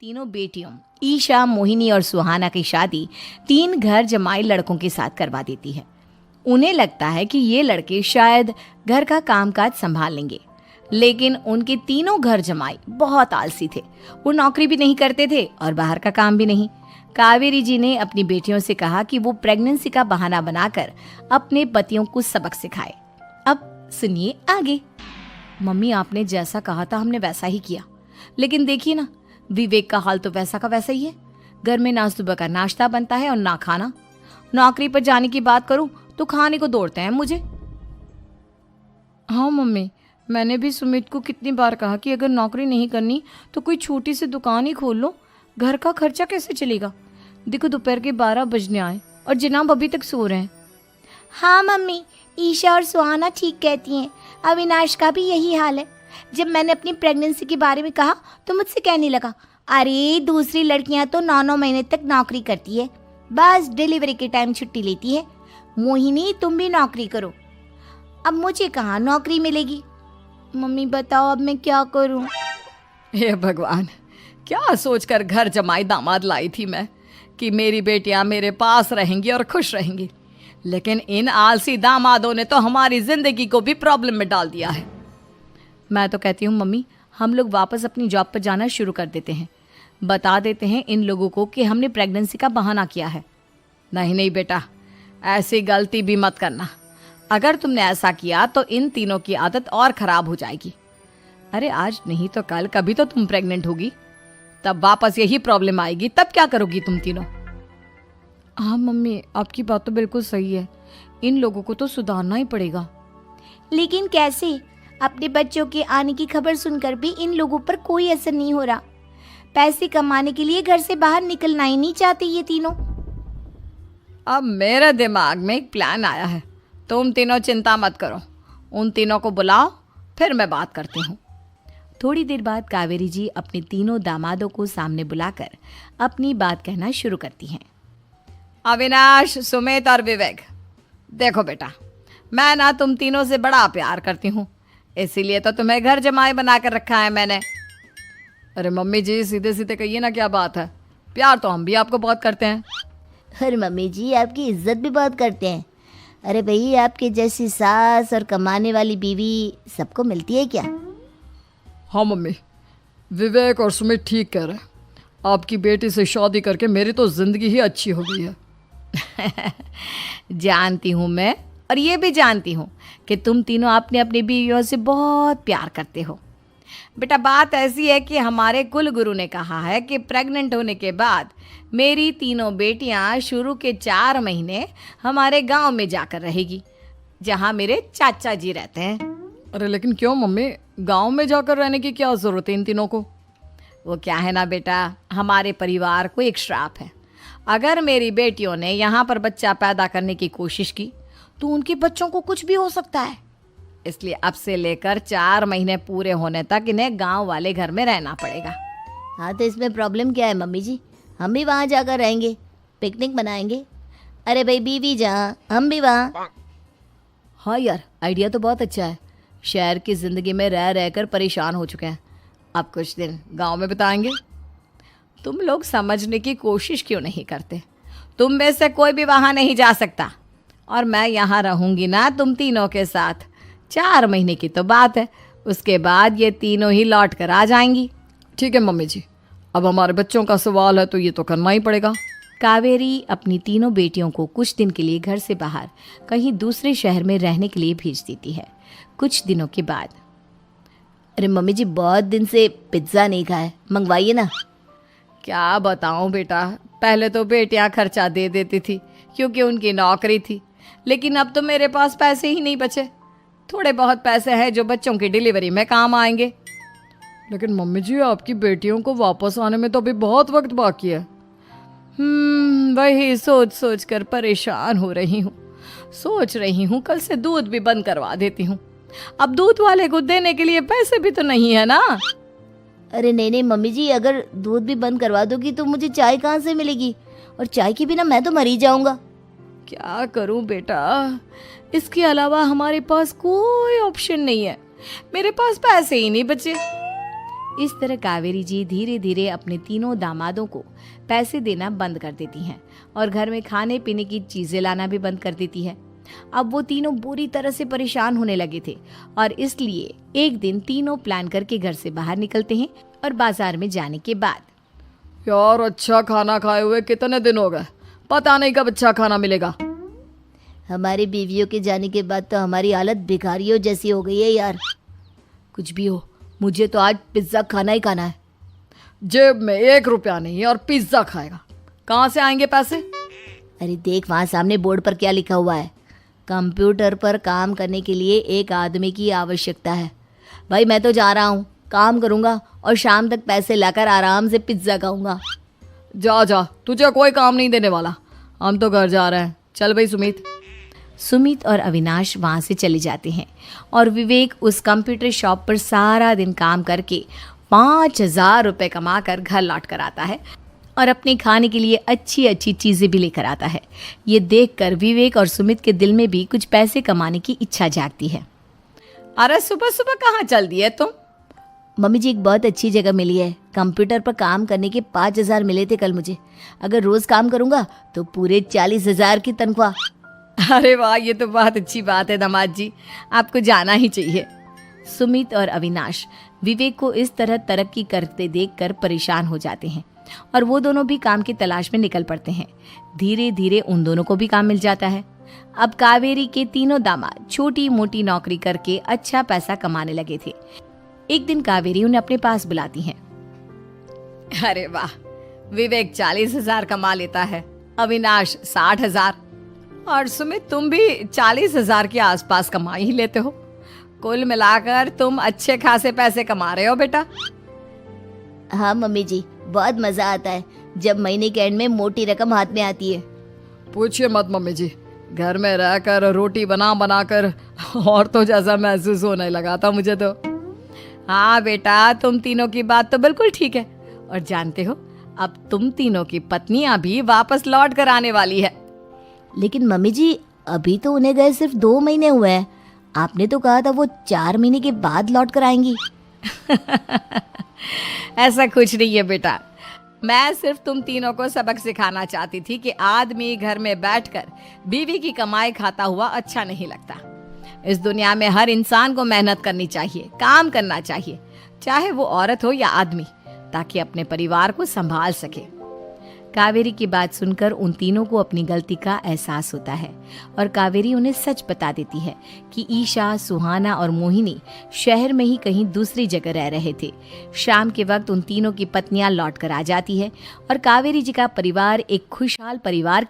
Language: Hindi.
तीनों बेटियों ईशा, मोहिनी और सुहाना की शादी 3 घर जमाई लड़कों के साथ करवा देती है। उन्हें लगता है कि ये लड़के शायद घर का कामकाज संभाल लेंगे, लेकिन उनके तीनों घर जमाई बहुत आलसी थे। वो नौकरी भी नहीं करते थे और बाहर का काम भी नहीं। कावेरी जी ने अपनी बेटियों से कहा कि वो प्रेगनेंसी का बहाना बनाकर अपने पतियों को सबक सिखाए। अब सुनिए आगे। मम्मी, आपने जैसा कहा था हमने वैसा ही किया, लेकिन देखिए ना, विवेक का हाल तो वैसा का वैसा ही है। घर में ना सुबह का नाश्ता बनता है और ना खाना। नौकरी पर जाने की बात करूं तो खाने को दौड़ते हैं मुझे। हाँ मम्मी, मैंने भी सुमित को कितनी बार कहा कि अगर नौकरी नहीं करनी तो कोई छोटी सी दुकान ही खोल लो। घर का खर्चा कैसे चलेगा? देखो दोपहर के 12 बजने आए और जनाब अभी तक सो रहे हैं। हाँ मम्मी, ईशा और सुहाना ठीक कहती हैं। अविनाश का भी यही हाल है। जब मैंने अपनी प्रेगनेंसी के बारे में कहा तो मुझसे कहने लगा, अरे दूसरी लड़कियां तो 9-9 महीने तक नौकरी करती है, बस डिलीवरी के टाइम छुट्टी लेती है। मोहिनी, तुम भी नौकरी करो। अब मुझे कहाँ नौकरी मिलेगी? मम्मी बताओ, अब मैं क्या करूँ? हे भगवान, क्या सोचकर घर जमाई दामाद लाई थी मैं कि मेरी बेटियां मेरे पास रहेंगी और खुश रहेंगी, लेकिन इन आलसी दामादों ने तो हमारी जिंदगी को भी प्रॉब्लम में डाल दिया है। मैं तो कहती हूँ मम्मी, हम लोग वापस अपनी जॉब पर जाना शुरू कर देते हैं। बता देते हैं इन लोगों को कि हमने प्रेगनेंसी का बहाना किया है। नहीं नहीं बेटा, ऐसी गलती भी मत करना। अगर तुमने ऐसा किया तो इन तीनों की आदत और ख़राब हो जाएगी। अरे आज नहीं तो कल कभी तो तुम प्रेग्नेंट होगी, तब वापस यही प्रॉब्लम आएगी। तब क्या करोगी तुम तीनों? हाँ मम्मी, आपकी बात तो बिल्कुल सही है। इन लोगों को तो सुधारना ही पड़ेगा। लेकिन कैसे? अपने बच्चों के आने की खबर सुनकर भी इन लोगों पर कोई असर नहीं हो रहा। पैसे कमाने के लिए घर से बाहर निकलना ही नहीं चाहते ये तीनों। अब मेरे दिमाग में एक प्लान आया है। तुम तीनों चिंता मत करो, उन तीनों को बुलाओ, फिर मैं बात करती हूँ। थोड़ी देर बाद कावेरी जी अपने तीनों दामादों को सामने बुलाकर अपनी बात कहना शुरू करती हैं। अविनाश, सुमित और विवेक, देखो बेटा, मैं ना तुम तीनों से बड़ा प्यार करती हूँ, इसीलिए तो तुम्हें घर जमाई बना कर रखा है मैंने। अरे मम्मी जी, सीधे सीधे कहिए ना, क्या बात है? प्यार तो हम भी आपको बहुत करते हैं। अरे मम्मी जी, आपकी इज्जत भी बहुत करते हैं। अरे भाई, आपके जैसी सास और कमाने वाली बीवी सबको मिलती है क्या? हाँ मम्मी, विवेक और सुमित ठीक कह रहे हैं। आपकी बेटी से शादी करके मेरी तो ज़िंदगी ही अच्छी हो गई है। जानती हूँ मैं, और ये भी जानती हूँ कि तुम तीनों अपने अपनी बीवियों से बहुत प्यार करते हो। बेटा, बात ऐसी है कि हमारे कुल गुरु ने कहा है कि प्रेग्नेंट होने के बाद मेरी तीनों बेटियां शुरू के 4 महीने हमारे गांव में जाकर रहेगी, जहां मेरे चाचा जी रहते हैं। अरे लेकिन क्यों मम्मी, गांव में जाकर रहने की क्या ज़रूरत है इन तीनों को? वो क्या है ना बेटा, हमारे परिवार को एक श्राप है। अगर मेरी बेटियों ने यहाँ पर बच्चा पैदा करने की कोशिश की तो उनके बच्चों को कुछ भी हो सकता है। इसलिए अब से लेकर 4 महीने पूरे होने तक इन्हें गांव वाले घर में रहना पड़ेगा। हाँ, तो इसमें प्रॉब्लम क्या है मम्मी जी? हम भी वहाँ जाकर रहेंगे, पिकनिक मनाएंगे। अरे भाई, बीवी जहाँ हम भी वहाँ। हाँ यार, आइडिया तो बहुत अच्छा है। शहर की ज़िंदगी में रह रहकर परेशान हो चुके हैं, अब कुछ दिन गांव में बिताएंगे। तुम लोग समझने की कोशिश क्यों नहीं करते? तुम में से कोई भी वहाँ नहीं जा सकता, और मैं यहाँ रहूँगी ना तुम तीनों के साथ। 4 महीने की तो बात है, उसके बाद ये तीनों ही लौट कर आ जाएंगी। ठीक है मम्मी जी, अब हमारे बच्चों का सवाल है तो ये तो करना ही पड़ेगा। कावेरी अपनी तीनों बेटियों को कुछ दिन के लिए घर से बाहर कहीं दूसरे शहर में रहने के लिए भेज देती है। कुछ दिनों के बाद, अरे मम्मी जी, बहुत दिन से पिज्ज़ा नहीं खाया, मंगवाइए ना। क्या बताऊं बेटा, पहले तो बेटियां खर्चा दे देती थी क्योंकि उनकी नौकरी थी, लेकिन अब तो मेरे पास पैसे ही नहीं बचे। थोड़े बहुत पैसे हैं जो बच्चों की डिलीवरी में काम आएंगे। लेकिन मम्मी जी, आपकी बेटियों को वापस आने में तो अभी बहुत वक्त बाकी है। वही सोच सोच कर परेशान हो रही हूँ। सोच रही हूँ कल से दूध भी बंद करवा देती हूँ। अब दूध वाले को देने के लिए पैसे भी तो नहीं है ना। अरे नहीं नहीं मम्मी जी, अगर दूध भी बंद करवा दोगी तो मुझे चाय कहाँ से मिलेगी? और चाय के बिना मैं तो मर ही जाऊंगा। क्या करूं बेटा, इसके अलावा हमारे पास कोई ऑप्शन नहीं है। मेरे पास पैसे ही नहीं बचे। इस तरह कावेरी जी धीरे धीरे अपने तीनों दामादों को पैसे देना बंद कर देती हैं और घर में खाने पीने की चीजें लाना भी बंद कर देती है। अब वो तीनों बुरी तरह से परेशान होने लगे थे और इसलिए एक दिन तीनों प्लान करके घर से बाहर निकलते हैं और बाजार में जाने के बाद यार अच्छा खाना खाए हुए कितने दिन हो गए, पता नहीं कब अच्छा खाना मिलेगा। हमारी बीवियों के जाने के बाद तो हमारी हालत भिखारियों जैसी हो गई है यार। कुछ भी हो, मुझे तो आज पिज्ज़ा खाना ही खाना है। जेब में 1 रुपया नहीं और पिज्जा खाएगा, कहाँ से आएंगे पैसे? अरे देख वहाँ सामने बोर्ड पर क्या लिखा हुआ है, कंप्यूटर पर काम करने के लिए एक आदमी की आवश्यकता है। भाई मैं तो जा रहा हूँ, काम करूँगा और शाम तक पैसे लाकर आराम से पिज्ज़ा खाऊंगा। जा जा, तुझे कोई काम नहीं देने वाला, हम तो घर जा रहे हैं। चल भाई सुमित। सुमित और अविनाश वहाँ से चले जाते हैं और विवेक उस कंप्यूटर शॉप पर सारा दिन काम करके 5,000 रुपये कमा कर घर लौट कर आता है और अपने खाने के लिए अच्छी अच्छी चीज़ें भी लेकर आता है। ये देखकर विवेक और सुमित के दिल में भी कुछ पैसे कमाने की इच्छा जागती है। अरे सुबह सुबह कहाँ चल दी है तुम? मम्मी जी एक बहुत अच्छी जगह मिली है, कंप्यूटर पर काम करने के 5,000 मिले थे कल मुझे। अगर रोज़ काम करूँगा तो पूरे 40,000 की तनख्वाह। अरे वाह, ये तो बहुत अच्छी बात है दामाद जी, आपको जाना ही चाहिए। सुमित और अविनाश विवेक को इस तरह तरक्की करते देखकर परेशान हो जाते हैं और वो दोनों भी काम की तलाश में निकल पड़ते हैं। धीरे धीरे उन दोनों को भी काम मिल जाता है। अब कावेरी के तीनों दामाद छोटी मोटी नौकरी करके अच्छा पैसा कमाने लगे थे। एक दिन कावेरी उन्हें अपने पास बुलाती है। अरे वाह, विवेक 40,000 कमा लेता है, अविनाश 60,000 और सुमित तुम भी 40,000 के आसपास कमा ही लेते हो। कुल मिलाकर तुम अच्छे खासे पैसे कमा रहे हो बेटा। हाँ मम्मी जी, बहुत मजा आता है जब महीने के एंड में मोटी रकम हाथ में आती है। पूछिए मत मम्मी जी, घर में रहकर रोटी बना बना कर और तो जैसा महसूस होने लगा था मुझे तो। हाँ बेटा, तुम तीनों की बात तो बिल्कुल ठीक है और जानते हो अब तुम तीनों की पत्नियां भी वापस लौट कर आने वाली है। लेकिन मम्मी जी अभी तो उन्हें गए सिर्फ 2 महीने हुए हैं, आपने तो कहा था वो 4 महीने के बाद लौट कर आएंगी। ऐसा कुछ नहीं है बेटा, मैं सिर्फ तुम तीनों को सबक सिखाना चाहती थी कि आदमी घर में बैठकर बीवी की कमाई खाता हुआ अच्छा नहीं लगता। इस दुनिया में हर इंसान को मेहनत करनी चाहिए, काम करना चाहिए, चाहे वो औरत हो या आदमी, ताकि अपने परिवार को संभाल सके। कावेरी की बात सुनकर उन तीनों को अपनी गलती का एहसास होता है और कावेरी उन्हें सच बता देती है कि ईशा, सुहाना और मोहिनी शहर में ही कहीं दूसरी जगह रह रहे थे। शाम के वक्त उन तीनों की पत्नियां लौट कर आ जाती है और कावेरी जी का परिवार एक खुशहाल परिवार की